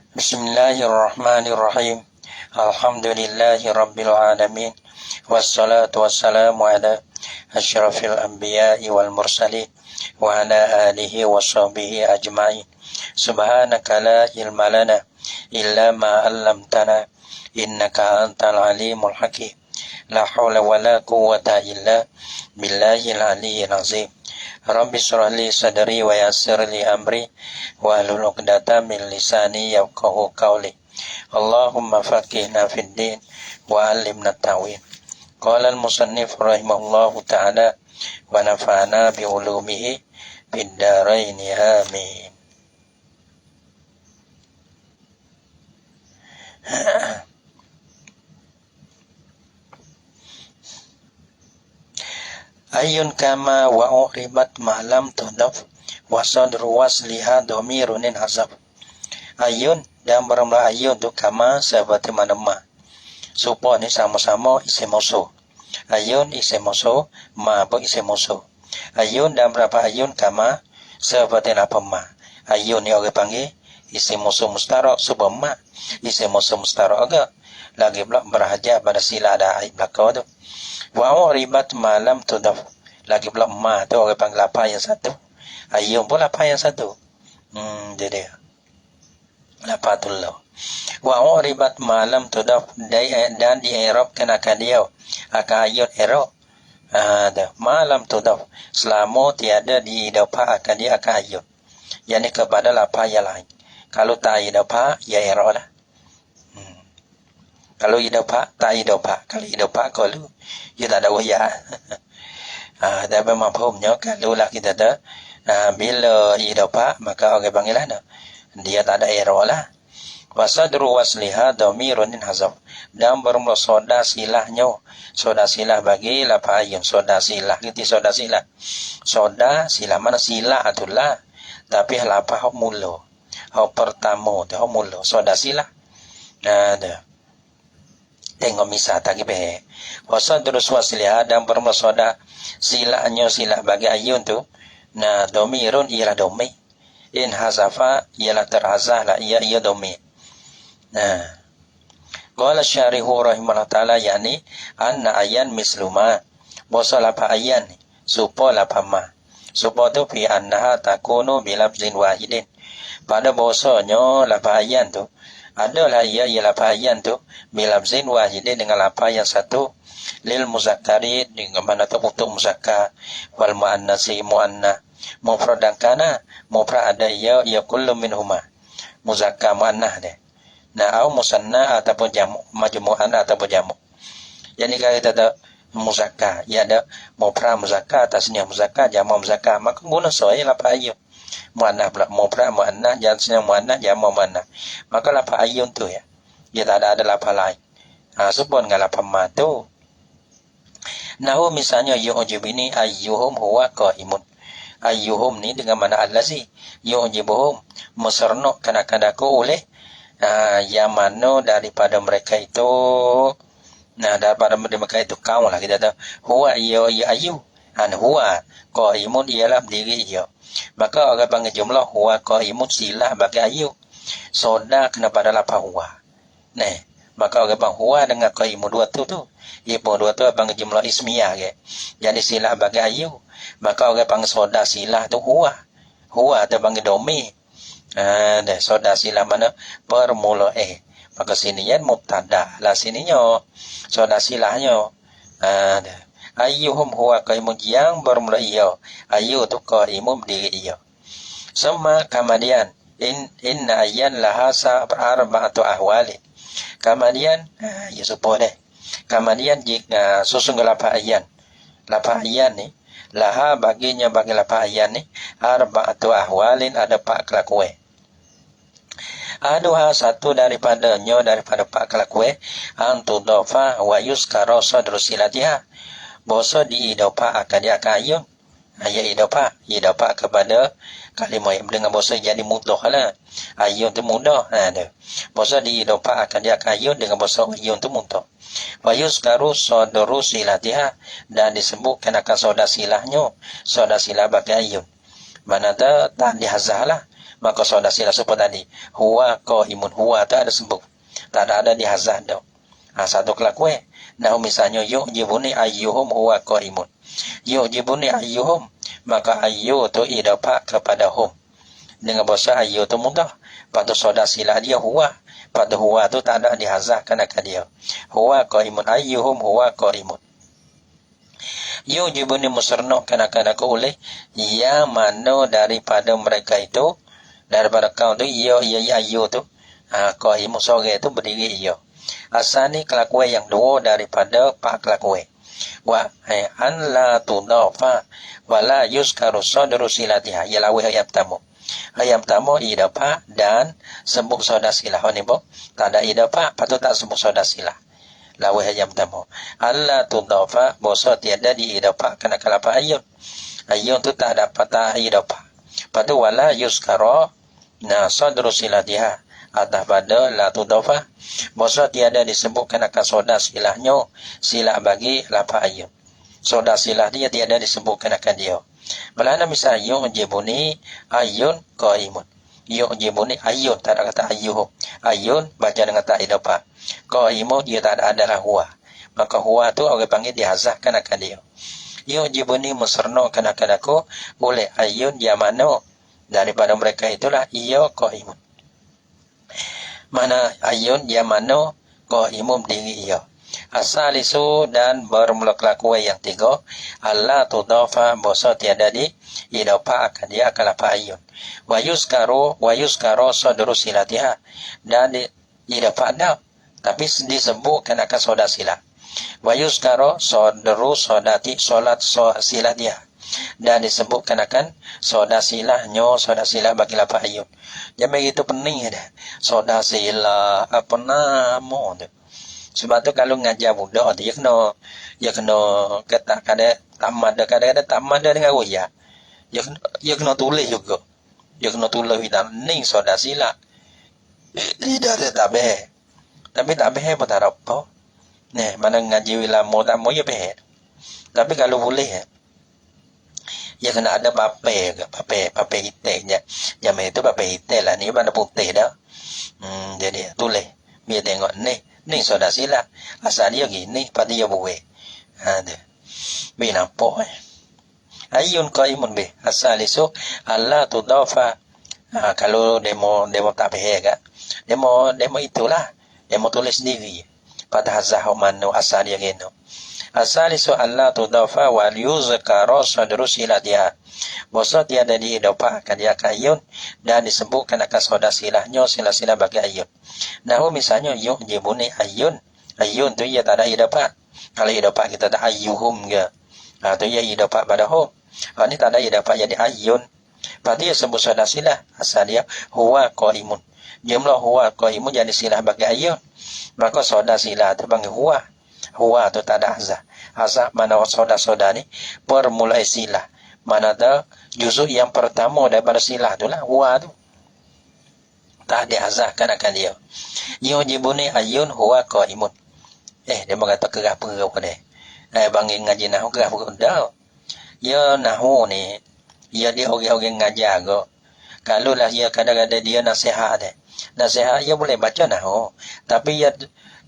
Bismillahirrahmanirrahim. Alhamdulillahi rabbil alamin. Wassalatu wassalamu ala asyrafil anbiya'i wal mursalin wa ala alihi wa sahbihi ajma'in. Subhanaka la ilma lana illa ma 'allamtana innaka antal alimul hakim. La haula wa la quwwata illa billahil aliyyil azim. Rabbi shrah li sadri wa yassir li amri wa hlul 'uqdatam min lisani yafqahu qawli. Allahumma faqihna fid din wa 'allimna ta'wil. Qala al-musannif rahimahullahu ta'ala wa nafa'ana bi ulumihi fid dharain amin. Ayun kama wa uhribat ma'lam tudaf wa sadru wasliha domirunin hazab. Ayun dan bermula ayun tu kama seperti mana ma. Supo ni sama-sama isim musuh. Ayun isim musuh, ma pun isim musuh. Ayun dan berapa ayun kama seperti apa ma. Ayun ni orang panggil isim musuh mustarak, supo ma isim musuh mustarak agak. Lagi pula berhajar pada sila ada aib belakang tu. Wa ribat malam tudaf. Lagi pula ma tu orang panggil apa yang satu. Ayun pun apa yang satu. Jadi lapatullah. Wa ribat malam tudaf dan di i'rab kenakan dia akan ayun i'rab. Ada malam tudaf selama tiada di idafah akan dia akan ayun. Yani kepada lapa yang lain. Kalau tak idafah ya i'rab lah. Kalau idafah, tak idafah. Kalau idafah, kalau dia tak ada wajah. Tapi mafhumnya, kalau lah kita ada, bila idafah, maka orang panggil lah. Dia tak ada error lah. Wasadru wasliha domirunin hazaf. Dan bermula soda silahnya. Soda silah bagi lapa ayun. Soda silah. Kita soda silah. Soda silah. Mana silah itulah. Tapi lapa hok mula. Hok pertama. Hok mula. Soda silah. Ada. Tengok misal tak kibeh. Wasa terus wasliha dan bermula soda silahnya silah bagi ayun tu. Nah domirun ialah domi. In hazafa ialah terhazah lah ia domi. Nah. Qala syarihu rahimahullah ta'ala yakni anna ayan misluma. Bosa lapa ayan supo lapa ma. Supo tu fi annaha takunu bilabzin wahidin. Pada bosanya lapa ayan tu adalah ia ialah ayan tu bilabzin wahidin dengan lapa yang satu lil muzakkari dengan mana tu untuk muzakkar wal muannasi muanna mufrad dan kana mufrad ada ia kullu minhuma muzakkar muannah dia. Nah au musanna ataupun jamu majmu'an ataupun jamu. Yani kalau kita ada muzakkar ia ada mufrad muzakkar tasniah muzakkar jamu muzakkar maka guna soal lapa ayun. Muannah pula mufrad muannah jasnya muannah jamu muannah maka lapa ayun tu ya dia tak ada lapa lain sebut dengan lapa ma tu. Nahu misalnya yu'jib ini ayyuhum huwa qaimun. Ayyuhum ni dengan mana allazi yu'jibuhum musernuk kanak-kanakku oleh yang mana daripada mereka itu daripada mereka itu kaum lah kita tahu huwa ayyu huwa qaimun ialah diri ia. Maka orang panggil jumlah huwa qaimun silah bagi ayu. Soda kena pada lapa huwa. Nah, maka orang panggil huwa dengan qaimun dua tu. Ia pun dua tu panggil jumlah ismiyah ke. Jadi silah bagi ayu. Maka orang panggil soda silah tu huwa. Huwa tu panggil domi. Soda silah mana permula Maka sini kan mubtada. Lah sininya soda silahnya. Ayyuhum huwa qaimun yang bermula ia. Ayu tu qaimun diri ia. Sama kemudian inna ayyan laha arba'atu ahwali. Kemudian ya supaya deh. Kemudian jika sesungguh lapa ayyan ni laha baginya bagi lapa ayyan ni arba'atu ahwalin ada 4 kelakuan. Aduha satu daripada pak kelakuan antudofa wa yuskara sadru silatiha. Bosa di idafah akan dia akan ayun. Ayat idafah kepada kalimah dengan bosa jadi mudah lah. Ayun tu mudah. Bosa di idafah akan dia akan ayun dengan bosa ayun tu mudah. Wa yuskaru sadru silatiha dan disebutkan akan soda silahnya. Soda silah bagi ayun. Mana tak dihazah lah. maka soda sila seperti tadi huwa qaimun, huwa tu ada sebut, tak ada di hazah dah. Satu kelakuan. Nah misalnya yu'jibuni ayyuhum huwa qaimun, yu'jibuni ayyuhum, maka ayyu tu idafah kepada hum dengan bahasa ayyu tu mudah. Pada soda sila dia huwa, pada huwa tu tak ada di hazah kerana dia huwa qaimun, ayyuhum huwa qaimun. Yu'jibuni musernok kanak-kanak oleh ya mana daripada mereka itu, daripada kau tu ya ayyu tu qaimun sore tu berdiri ya. Asal ni kelakuan yang dua daripada pak kelakuan. Wa an la tudafa wala yuskaru sadru silatiha, ialah ayat pertama. Ayat pertama idafah dan sebut soda silah ni bo. Tak ada idafah, patut tak sebut soda silah. Lawih ayat pertama. Allah tudafa bosa tiada di idafah kena kelapa ayat. Ayat tu tak ada patah idafah. Patut wala yuskaru sadru silatiha. Atas pada la tudafa bosa tiada disebutkan akan soda silahnya, silah bagi lapa ayat. Soda silah dia tiada disebutkan akan dia. Belana misal yu'jibuni ayyun qaimun. Yu'jibuni ayyun, tak ada kata ayyuhum. Ayyun baca dengan tak idafah. Qaimun dia tak ada adalah huwa. Maka huwa tu orang panggil dihazahkan akan dia. Yu'jibuni musarnokan akan aku oleh ayyun yang mana daripada mereka itulah iya qaimun. Mana ayyun yang mana qaimun diri iya. Asalisu dan bermula kelakuan yang tiga, Allah tudafa bosa tiada di idafah akan dia akan apa ayun. Wa yuskaru sadru silatiha, dan di idafah dah tapi disebutkan akan soda sila. Wa yuskaru sadru sodati solat silatiha, dan disebutkan akan soda silahnya, soda sila bagi apa ayun. Jadi begitu pening dah. Soda sila apa nama tu. Sebab tu kalau ngajar budak dia kena kata kada tamat dengan roya. Dia kena tulis juga. Dia kena tulis hitam ni soda sila. Tidak ada tabeh. Tapi tabeh pun tak apa. Nah, mana ngaji lama tak mau ya beh. Tapi kalau boleh ya kena ada pape hitam. Jam itu pape hitam lah, ni mana putih dah. Jadi tulis. Biar tengok ni soda sila. Asal dia gini, pada dia buat. Biar nampak. Ayun qaimun bih. Asal isu Allah tudafa. Kalau demo tak payah kan. Demo itulah. Demo tulis sendiri. Pada hazah manu asal dia gini. Asal isu Allah tudafa wal yuzkara sadru silatiha. Bosa tiada diidafahkan dia ayun dan disebutkan akan soda silahnya, sila-sila bagi ayun. Nah, misalnya yu'jibuni ayun tu ia tak ada idafah. Kalau idafah kita ada ayyuhum ke. Tu ia idafah pada hum. Ini tak ada idafah jadi ayun. Berarti ia sebut soda silah. Asal dia huwa qaimun. Jumlah huwa qaimun jadi silah bagi ayun. Maka soda silah tu panggil huwa. Huwa tu tak ada azah. Azah mana soda-soda ni permulai silah. Mana ada juzuk yang pertama daripada silah tu lah huwa tu. Tak diazahkan akan dia. Yu'jibuni ayyun huwa qaimun. Dia berkata kerah perut ni. Bangin ngaji nahu kerah perut dah. Ya nahu ni, ya dia orang-orang ngajar ke. Kalau lah ya kadang-kadang dia nasihat dia. Nasihat ya boleh baca nahu. Tapi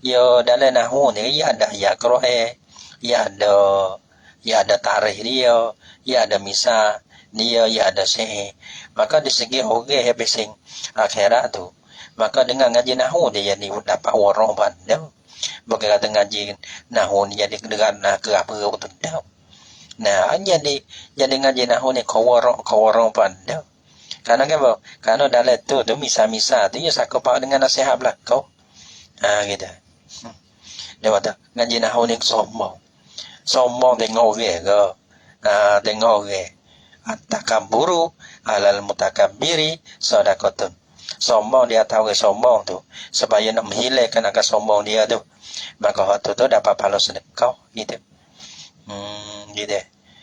ya dalam nahu ni ya ada ya Quran, ya ada tarikh dia, ya ada misal dia, ya ada sihir. Maka di segi orang yang bising akhirat tu, maka dengan ngaji nahu dia jadi dapat warong pandang. Bukan kata ngaji nahu ni jadi dengan kerap perut tu dah. Nah, jadi ngaji nahu ni kawarong pandang. Karena apa? Karena dalam tu misal-misal tu ya sakupak dengan nasihat belakang. Gitu. Dia kata ngaji nahu ni sombong tengok orang ke. Tengok orang. At-takaburu alal mutakabbiri sadaqatun. Sombong dia tahu ke sombong tu supaya nak menghilangkan akan sombong dia tu. Maka hak tu dapat pahala sedekah gitu. Gitu.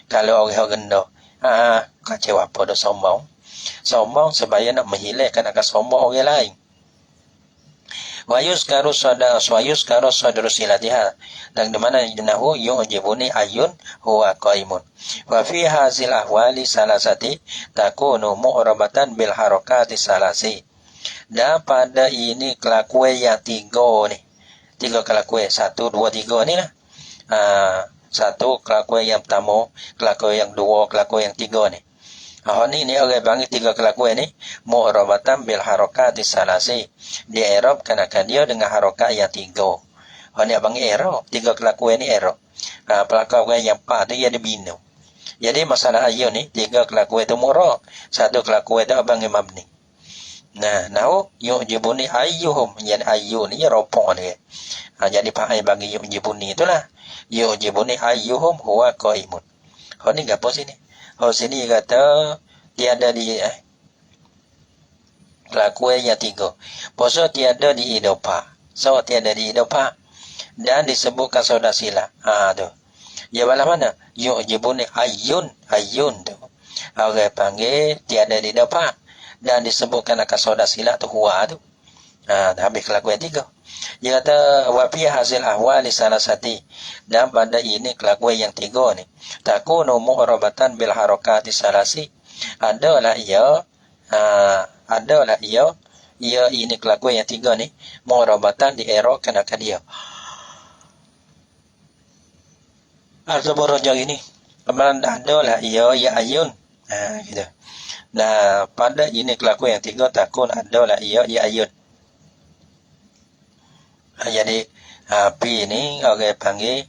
Kalau orang rendah, kacau apa dah sombong. Sombong supaya nak menghilangkan akan sombong orang lain. Wayuzkaru sadru silatiha, dan di mana nahu yu'jibuni ayun huwa qaimun. Wa fi hazil ahwali salasati takunu mu'rabatan bil harakati salasi. Dan pada ini kelakuan yang tiga ni, tiga kelakuan, 1, 2, 3 ni lah. Satu kelakuan yang pertama, kelakuan yang dua, kelakuan yang tiga ni. Ni orang panggil tiga kelakuan ni mu'rabatan bil harakati salasi. Dia i'rab kenakan dia dengan harakat yang tiga. Ni panggil i'rab, tiga kelakuan ni i'rab. Kelakuan yang empat tu ia dibina. Jadi masalah ayun ni tiga kelakuan tu mu'rab, satu kelakuan tu panggil mabni. Nahu yu'jibuni ayyuhum, yang ayyun ni ropong ni. Jadi pakai bagi yu'jibuni itulah. Yu'jibuni ayyuhum huwa qaimun. Ni gapo sini? Sini kata tiada di kelakuan yang tiga. Poso tiada di idopa. So tiada di idopa dan disebutkan saudara sila. Tu. Ya bala mana? Yu'jibuni ayyun tu. Orang panggil tiada di idopa dan disebutkan akan saudara sila tu huwa tu. Habis kelakuan tiga. Dia kata wa fi hasil ahwali salasati, dan pada ini kelakuan yang tiga ni takunu mu'rabatan bil harakati salasi, adalah ia ini kelakuan yang tiga ni mu'rabatan di i'rabkan akan dia. Arti borojak ini adalah ia ya ayun. Gitu. Nah, pada ini kelakuan yang tiga takun adalah ia ya ayun. Jadi pi ni orang panggil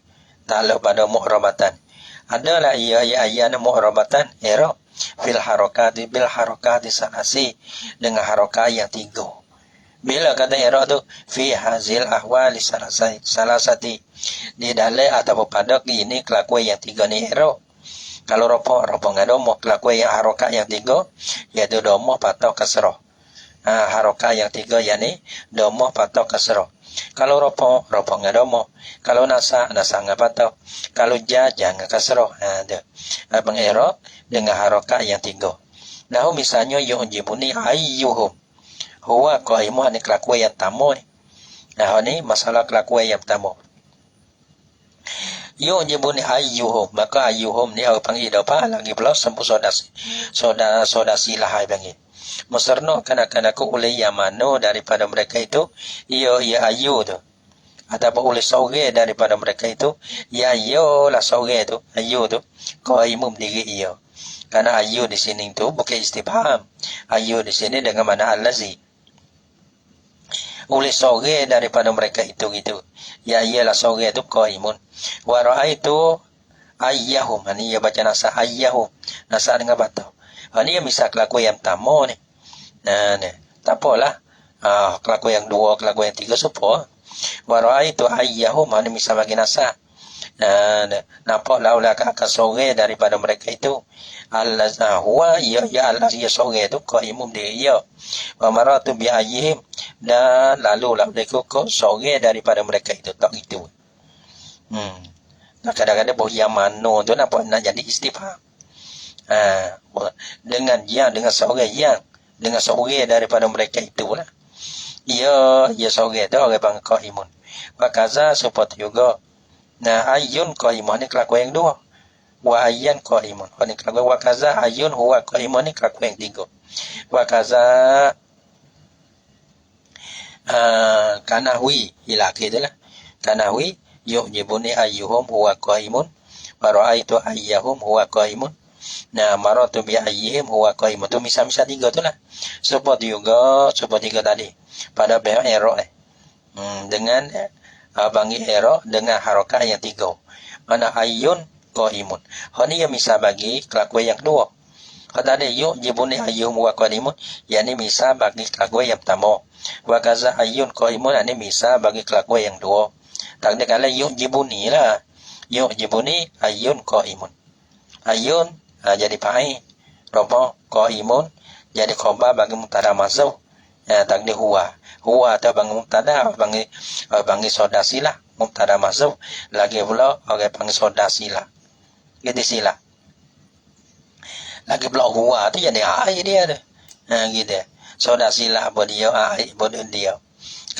takluk pada mu'rabatan. Adalah ia mu'rabatan i'rab fil harakati bil harakati salasi, dengan harakat yang tiga. Bila kata i'rab tu fi hazil ahwali salasati, di dalam atau pada ini kelakuan yang tiga ni i'rab. Kalau ropo ngadomo kelakuan yang harakat yang tiga, iaitu domo patau kasrah. Harakat yang tiga yakni domo patau kasrah. Kalau ropo ngadomo, kalau nasa ngapatau, kalau jajang kasroh. Abang i'rab dengan harakat yang tiga. Nah, misalnya yu'jibuni ayyuhum huwa qaimun, ni kelakuan yang pertama ni. Ni masalah kelakuan yang pertama. Yu'jibuni ayyuhum, maka ayyuhum ni orang panggil apa lagi pula sempur saudara silah panggil. Musarno kanak-kanak oleh yang mana daripada mereka itu ia ayu tu, ataupun oleh sore daripada mereka itu ya lah sore tu ayu tu qaimum diri ia. Karena ayu di sini tu bukan istifham. Ayu di sini dengan mana allazi, oleh sore daripada mereka itu gitu. Ya ialah sore tu qaimun. Wa raaitu ayyahum, ni ia baca nasa ayyahum, nasa dengan batau. Ni yang misal kelakuan yang pertama ni. Tak apalah. Kelakuan yang dua, kelakuan yang tiga supaya. Warai itu ayyahum, ni misal bagi nasa. Nampaklah ulah akan sore daripada mereka itu. Allah huwa ya Allah ya sore itu qaimum dia ya. Wa maratu bi ayyihim, dan lalu lah mereka sore daripada mereka itu. Tak itu. Kadang-kadang bahawa yang mana tu nak jadi istifham. Dengan sore yang dengan sore daripada mereka itulah. Ya sore tu orang panggil qaimun. Maka seperti juga. Ayun qaimun ni kelakuan yang dua. Wa ayyan qaimun. Ni kelakuan wa kaza ayun huwa qaimun ni kelakuan yang tiga. Wa kaza kanahwi ilaki itulah. Kanahwi yu'jibuni ayyuhum huwa qaimun wa ra'aitu ayyahum huwa qaimun. Maratu bi ayyihim huwa qaimun. Tu misal-misal tiga tu lah. Seperti tiga tadi. Pada bahasa i'rab dengan bagi i'rab dengan harakat yang tiga. Mana ayyun qaimun. Ni yang misal bagi kelakuan yang kedua. Kata dia yu'jibuni ayyuhum huwa qaimun, yakni misal bagi kelakuan yang pertama. Wa kaza ayyun qaimun, ni misal bagi kelakuan yang dua. Tak ada kala yu'jibuni lah. Yu'jibuni ayyun qaimun. Ayun jadi fa'il, robo qaimun jadi khabar bagi mubtada mahdzuf. Takdir huwa atau bagi mubtada bagi saudara silah mubtada mahdzuf, lagi pula orang panggil saudara silah gitu silah. Lagi pula huwa tu jadi ai dia tu. Gitu. Saudara silah buat dia ai buat dia.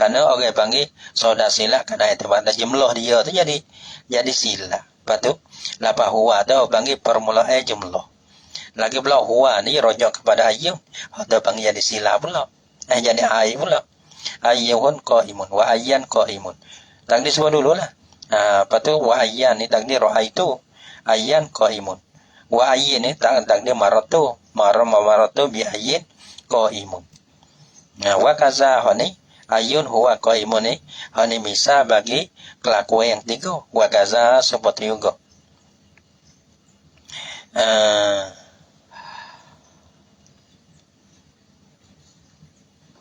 Karena orang panggil saudara sila kan ayat pada jumlah dia tu jadi sila. Lepas tu lepas huwa tu panggil permulaan jumlah. Lagi pula huwa ni rujuk kepada ayyun, ada panggil jadi sila pula. Jadi ai pula. Ayyun qaimun wa ayyan qaimun. Takdir semua dululah. Lepas tu wa ayyan ni takdir raaitu. Ayyan qaimun. Wa ayyin ni takdir maratu. Maratu bi ayyin qaimun. Wa kaza ni ayun huwa qaimun ni hani misal bagi kelakuan yang tiga. Wa kaza seperti juga.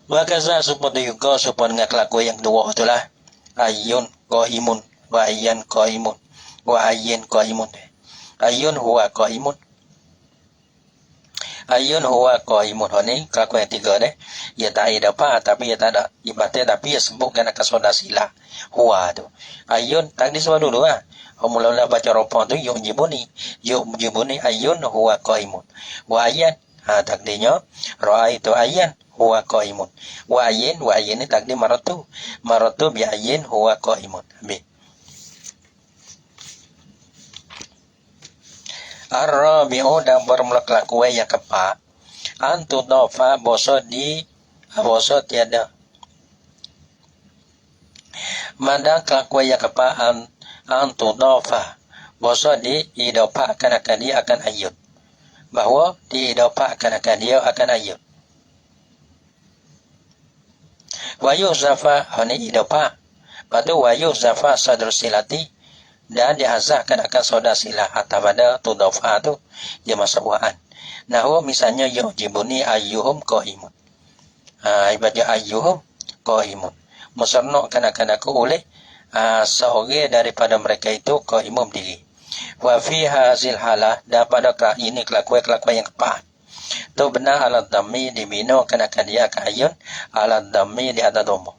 Wa kaza seperti juga seperti dengan kelakuan yang dua itulah. Ayun qaimun wa ayyan qaimun wa ayyin qaimun. Ayun huwa qaimun. Ayun huwa qaimun ni kelakuan yang tiga ni. Ia tak ada apa tapi ia tak ada ibadah tapi ia sebutkan akan saudara sila huwa tu. Ayun takdir semua dulu ah. Mula-mula baca ropa tu yujibuni ayun huwa qaimun. Wa ayyan takdirnya raaitu ayyan huwa qaimun. Wa ayyin ni takdir maratu bi ayyin huwa qaimun. Habis. Ar-rabi'u dan bermula kelakuan yang keempat. Antu dofa boso tiada. Mada kelakuan yang keempat antu dofa boso diidopakkan akan dia akan ayun. Bahawa diidopakkan akan dia akan ayun. Wa yuzafa hani idopa. Patu wa yuzafa sadr silati. Dan dihazahkan akan saudara sila atau pada tudofa tu dia masuk wa'an. Nahu misalnya yujibuni ayyuhum qaimun. Ibadah ayyuhum qaimun. Musernokkan akan aku oleh seorang daripada mereka itu qaimun diri. Wa fi hazil halah dan pada ini kelakuan yang keempat. Tu benar alat dhammi dibinokan akan dia akan ayun alat dhammi di atas domo.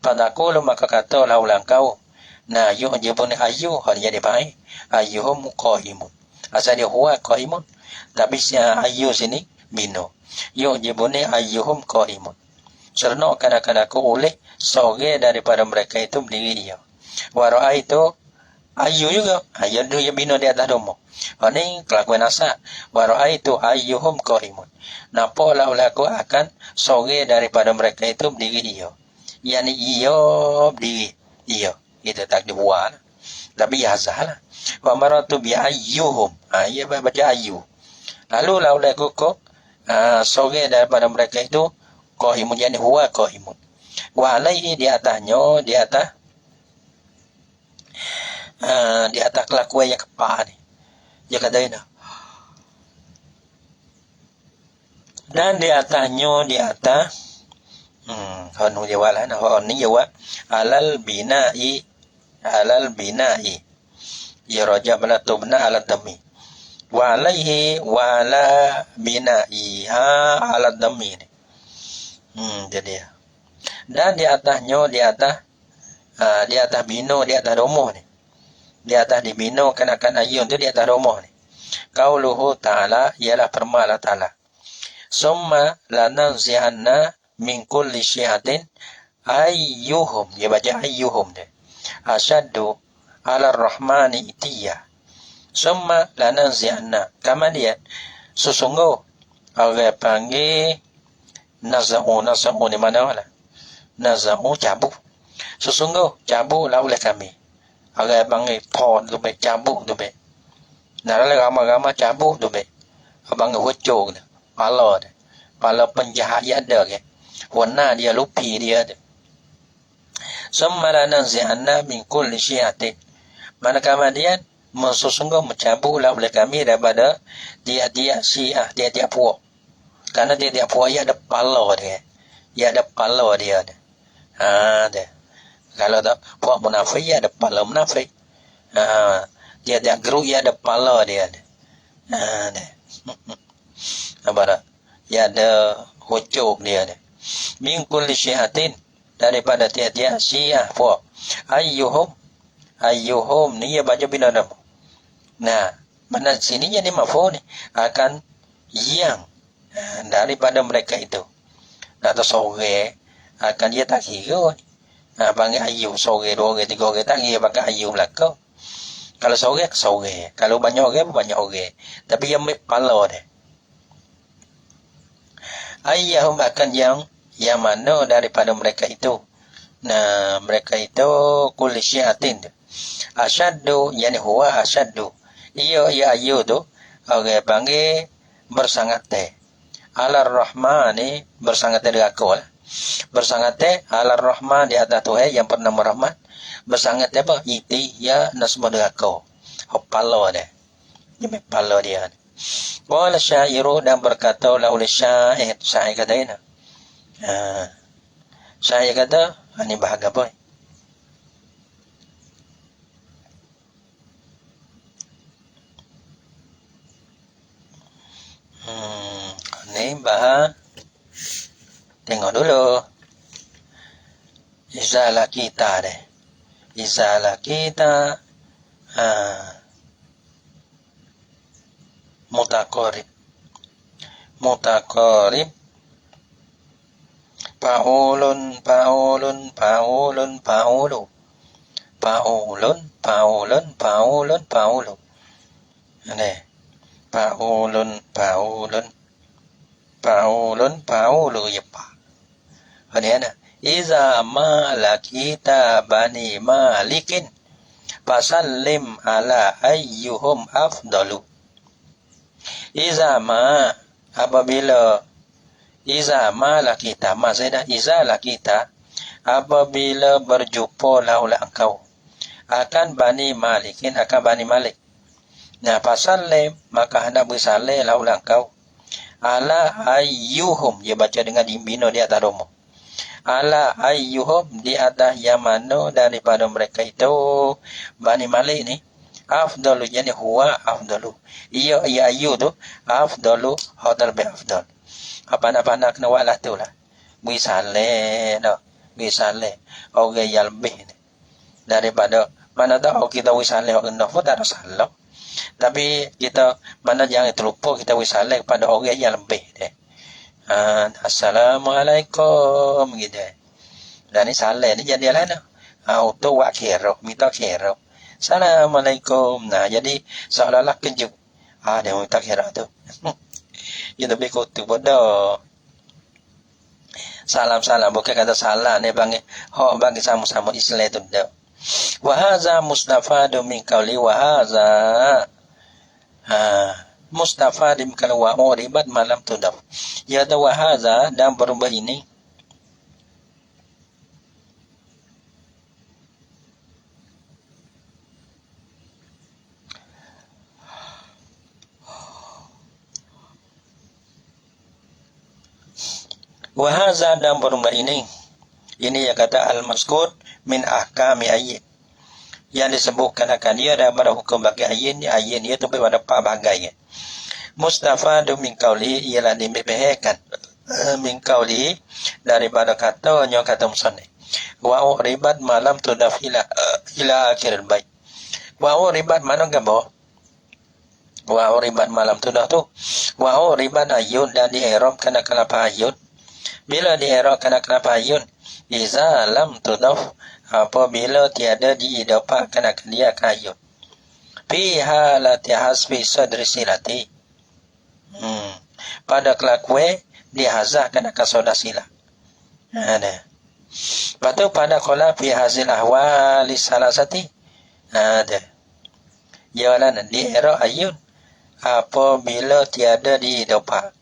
Pada aku maka kata laulang kau. Nah, yujibuni ayyu hal jadi baik. Ayyuhum qaimun. Asal dia huwa qaimun. Tapi si ayyu sini bino. Yujibuni ayyuhum qaimun. Serna kadang-kadang aku oleh seorang daripada mereka itu berdiri dia. Wa raaitu ayyu juga. Ayyu dia bino di atas domo. Ini kelakuan asal. Wa raaitu ayyuhum qaimun. Nampaklah oleh aku akan seorang daripada mereka itu berdiri dia. Yani ia berdiri dia. Itu takdir huwa. Tapi ya salah. Wa maratu bi ayyuhum. Ia baca ayyu. Lalu oleh aku seorang daripada mereka itu qaimun yani huwa qaimun. Wa alaihi di atasnya di atas kelakuan yang keempat ni. Dia kata ini. Dan di atasnya di atas hanu jawab lah. Hanu jawab alal bina'i ya raja bala tubna ala dami wa alaihi wa ala bina'i ala dami ni. Jadi dan di atasnya di atas bino di atas rumah ni. Di atas dibino kenakan ayun tu di atas rumah ni. Qauluhu ta'ala ialah firman Allah Ta'ala. Summa lananzi'anna min kulli syi'atin ayyuhum. Dia baca ayyuhum dia. Asyaddu ala rahmani itiyah. Summa lananzi'anna. Kemudian sesungguh orang panggil naza'u ni mana lah. Naza'u cabut. Sesungguh cabutlah oleh kami. Orang panggil pon tu baik cabut tu baik. Nara ramai-ramai cabut tu baik. Abang hucuk tu. Pala penjahat dia ada ke. Warna dia lupi dia tu. Summa lananzi'anna min kulli syi'atin. Manakala kemudian sesungguh mencabutlah oleh kami daripada tiap-tiap syiah, tiap-tiap puak. Karena tiap-tiap puak ia ada pala dia. Ia ada pala dia. Dia. Kalau tak puak munafik ia ada pala munafik. Tiap-tiap geruk ia ada pala dia. Dia. Apa dah? Ia ada hucuk dia. Min kulli syi'atin. Daripada tiap-tiap syiah puak. Ayyuhum ni ia baca bila nama. Nah, mana sini jadi maf'ul ni akan yang daripada mereka itu. Atau seorang akan dia tak kira ni. Panggil ayub, sore, 2 orang, 3 orang, tak kira pakai ayub belakang. Kalau sore, sore. Kalau banyak orang, banyak orang. Tapi yang pala dia. Ayyahum akan yang mana daripada mereka itu. Nah, mereka itu kulli syi'atin. Asyaddu, yani huwa asyaddu. Ia ayu tu, orang panggil bersangat teh. Alar Rahmani, bersangat teh dengan aku lah. Bersangat teh alar Rahman di atas Tuhan yang pernah merahmat. Bersangat teh apa? Iti, ya nasbah dengan aku. Pala dia. Ini pala dia. Wala syairu dan berkata oleh syair. Syair kata ini. Syair kata, ini bahagia boy. Ini bahas. Tengok dulu. Izalah kita deh. Izalah kita. Mutaqarib. Mutaqarib. Paulun. Paulu. Ini. Paulun ya Pak. Ini ada. Iza ma lakita bani malikin fasallim ala ayyuhum afdalu. Iza ma apabila iza ma lakita maksudnya iza lakita apabila berjumpa laulah engkau akan bani malikin akan bani malik. Nah, fasallim maka hendak bersalih laulah engkau ala ayyuhum, dia baca dengan bina di atas domo. Ala ayyuhum, di atas yang mana daripada mereka itu Bani Malik ni afdalu, yani huwa afdalu. Ia ayyu tu afdalu, hadal bi afdal. Apa-apa nak walah tu lah. Wisale dah. Wisale orang yang lebih ni. Daripada mana tahu kita wisale orang nak pun tak ada salah. Tapi kita mana jangan terlupa kita wisale kepada orang yang lebih dia. Assalamualaikum gitu. Dan ni salah ni jadi lah nah. Auto wa khairah, minta khairah. Assalamualaikum. Nah, jadi seolah-olah kejut. Dia minta khairah tu. Ya tapi kutu bodoh. Salam-salam bukan kata salah ni panggil hak bagi sama-sama Islam tu dah. Wa hadza mustafadu min qauli wa hadza mustafadim kalau wa uribat malam tudaf. Ya wa hadza dan berubah ini wa hadza dan berubah ini yang kata al-mazkur min ahkami ayat yang disebutkan akan dia daripada hukum bagi ayat dia tu pada apa bagai mustafadu min qauli ialah dibebehkan min qauli daripada katanya kata musannif wa uribat malam tudaf ila akhir bait wa uribat mana gambar wa uribat malam tudaf tu wa uribat ayun dan di i'rab kana kenapa ayun bila di i'rab kana kenapa ayun iza lam tudaf apabila tiada diidafahkan akan dia ayun fi halati hasbi sadri silati pada kelakuan dihazahkan akan soda sila. Ada. Lepas tu pada kola fi hazil ahwali salasati. Ada. Jawalan di era ayun apabila tiada diidafah.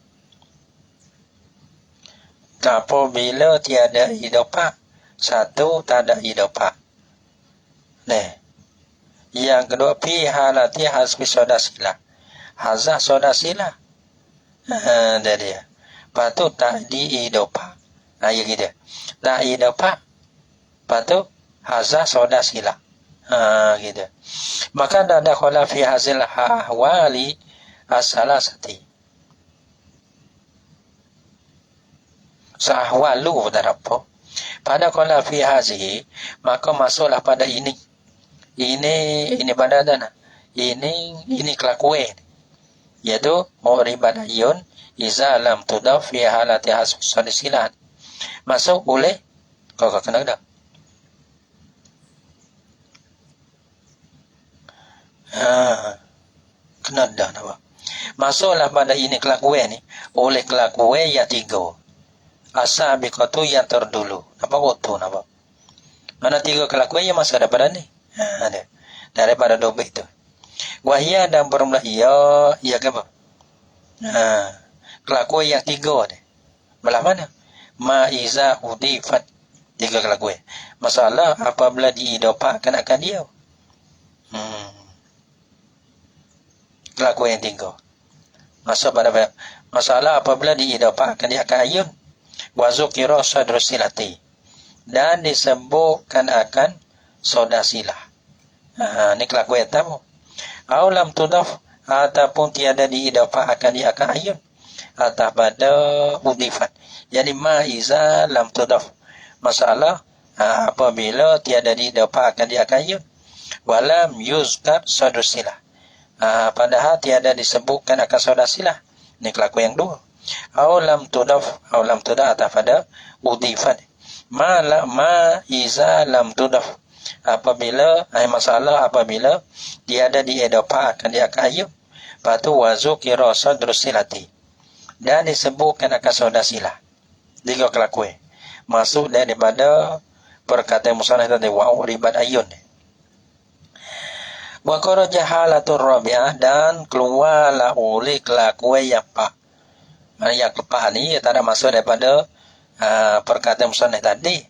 Apabila tiada idafah, satu tak ada idafah. Nah. Yang kedua fi halati hasbi soda sila. Hazah soda sila. Ada dia. Lepas tu tak diidafah. Ya gitu. Tak idafah. Lepas tu hazah soda sila. Gitu. Maka ada khala fi hazil ahwali as-salasati. Sahwalu darapa. Pada khala fi hazihi maka masuklah pada ini. Ini pada dana. Ini kelakuan. Yaitu uribat ayun iza lam tudaf fi halati hasb salisilan masuk boleh kau kena dah Kena dah nampak. Masuklah pada ini kelakuan ni oleh kelakuan yang tiga. As-sabiqatu yang terdulu. Nampak waktu nampak. Mana tiga kelakuan yang masuk daripada ni? Ada. Daripada dobit tu. Wahia dan bermula ia ke apa? Kelakuan yang tiga ni. Belah mana? Ma'iza udifat. Tiga kelakuan. Masalah apabila diidopakkan akan dia. Kelakuan yang tiga. Masuk pada masalah apabila diidopakkan dia akan ayun. Wazukira sadrusilati. Dan disebutkan akan sodasilah. Ini kelakuan yang tamu. Aulam tudaf ataupun tiada diidopakkan dia akan ayun. Atau pada udifat. Jadi ma'iza lam tudaf. Masalah apabila tiada diidopakkan dia akan ayun. Walam yuzkar sadrusilah. Padahal tiada disebutkan akan sodasilah. Ini kelakuan yang dua. Aulam tudaf atau pada udifat. Ma iza lam tudaf. Apabila masalah apabila tiada diidopakkan dia akan ayun. Patu wazukira sadrusilati. Dan disebutkan akan sodasilah. Tiga kelakuan. Masuk daripada perkataan musannaf tadi wa ribat ayun. Wa kharaja halatur rabi'ah dan keluarlah oleh kelakuan yang pak. Mana yang kepak ni tak ada masuk daripada perkataan musannaf tadi.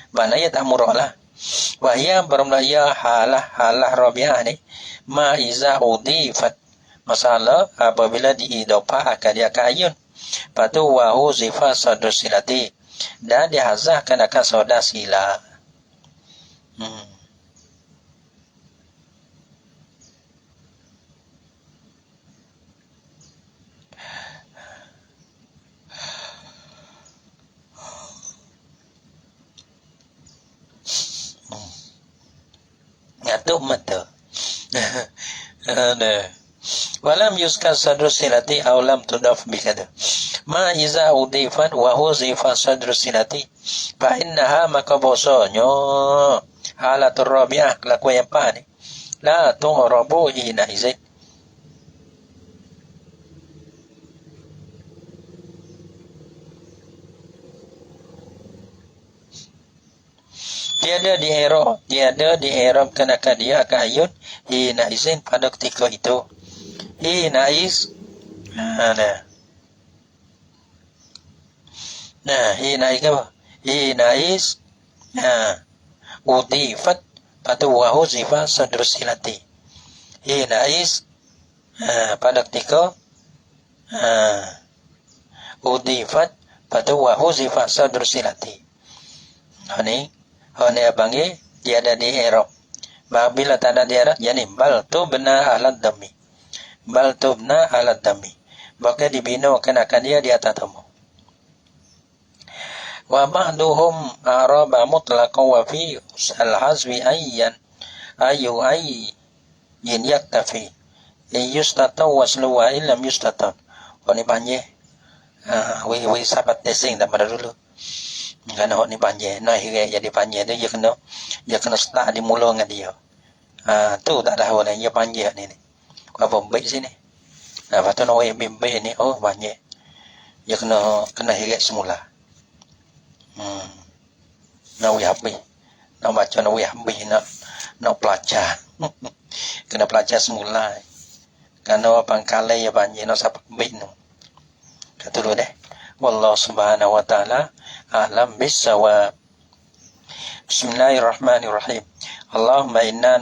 Mana ia tak murah lah. Wahia bermula halah rabi'ah ni ma iza udifat. Masalah apabila diidopakkan dia akan ayun. Patu wahu zifat sadrusilati. Dan dihazahkan akan sodasila. Ngatuk mata. Walam yuzkar sadrusilati aulam tudaf bikada. Ma iza udifat wa huzifa sadrusilati. Fa innaha maka bosonyo halatur rabi'ah kelakuan yang pak ni. La tu'rabu hina izin. Tiada di'irabkan akan dia akan ayun hina izin pada ketika itu. Hina iz hina iz apa? Hina iz udifat patu wa huzifa sadrusilati. Hina iz pada ketika udifat patu wa huzifa sadrusilati. Ini abangi tiada di'irab. Bila tak ada di'irab, yani bal tubna alad dami. Bal tubna alad dami. Maka dibinakan akan dia di atas tamu. Wa ba'duhum araba mutlaqan wa fi al-hazwi ayyan ayyin yaktafi. Yustata waslu wa illam yustata. Ini banyak. We sahabat desing tak pada dulu. Kerana hok ni panjang, nak hirai jadi panjang tu dia kena start di mula dengan dia. Tu tak ada hal lain, dia panjang ni. Apa baik sini. Lepas tu nak baik ni, oh banyak. Dia kena hirai semula. Nak we habis. Nak baca nak we habis, nak pelajar. Kena pelajar semula. Kerana pangkalai ya banyak, nak sampai baik tu. Kata dulu deh. Wallahu subhanahu wa ta'ala a'lam bis-shawab. Bismillahirrahmanirrahim. Allahumma inna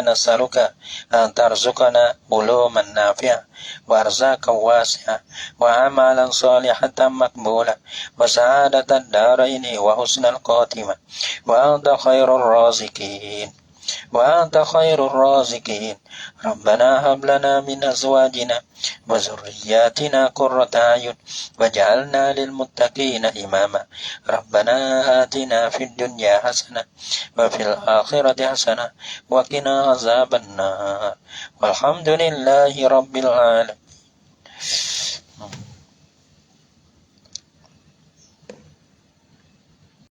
nas'aluka an tarzuqana uluman nafi'ah wa arzaqan wasi'ah wa amalan salihatan maqbulah wa sa'adatan daraini wa husnal khatimah wa anta khairur raziqin. وأنت خير الرازقين ربنا هب لنا من أزواجنا وذرياتنا قرة أعين واجعلنا للمتقين إماما ربنا آتنا في الدنيا حسنة وفي الآخرة حسنة وقنا عذاب النار والحمد لله رب العالمين.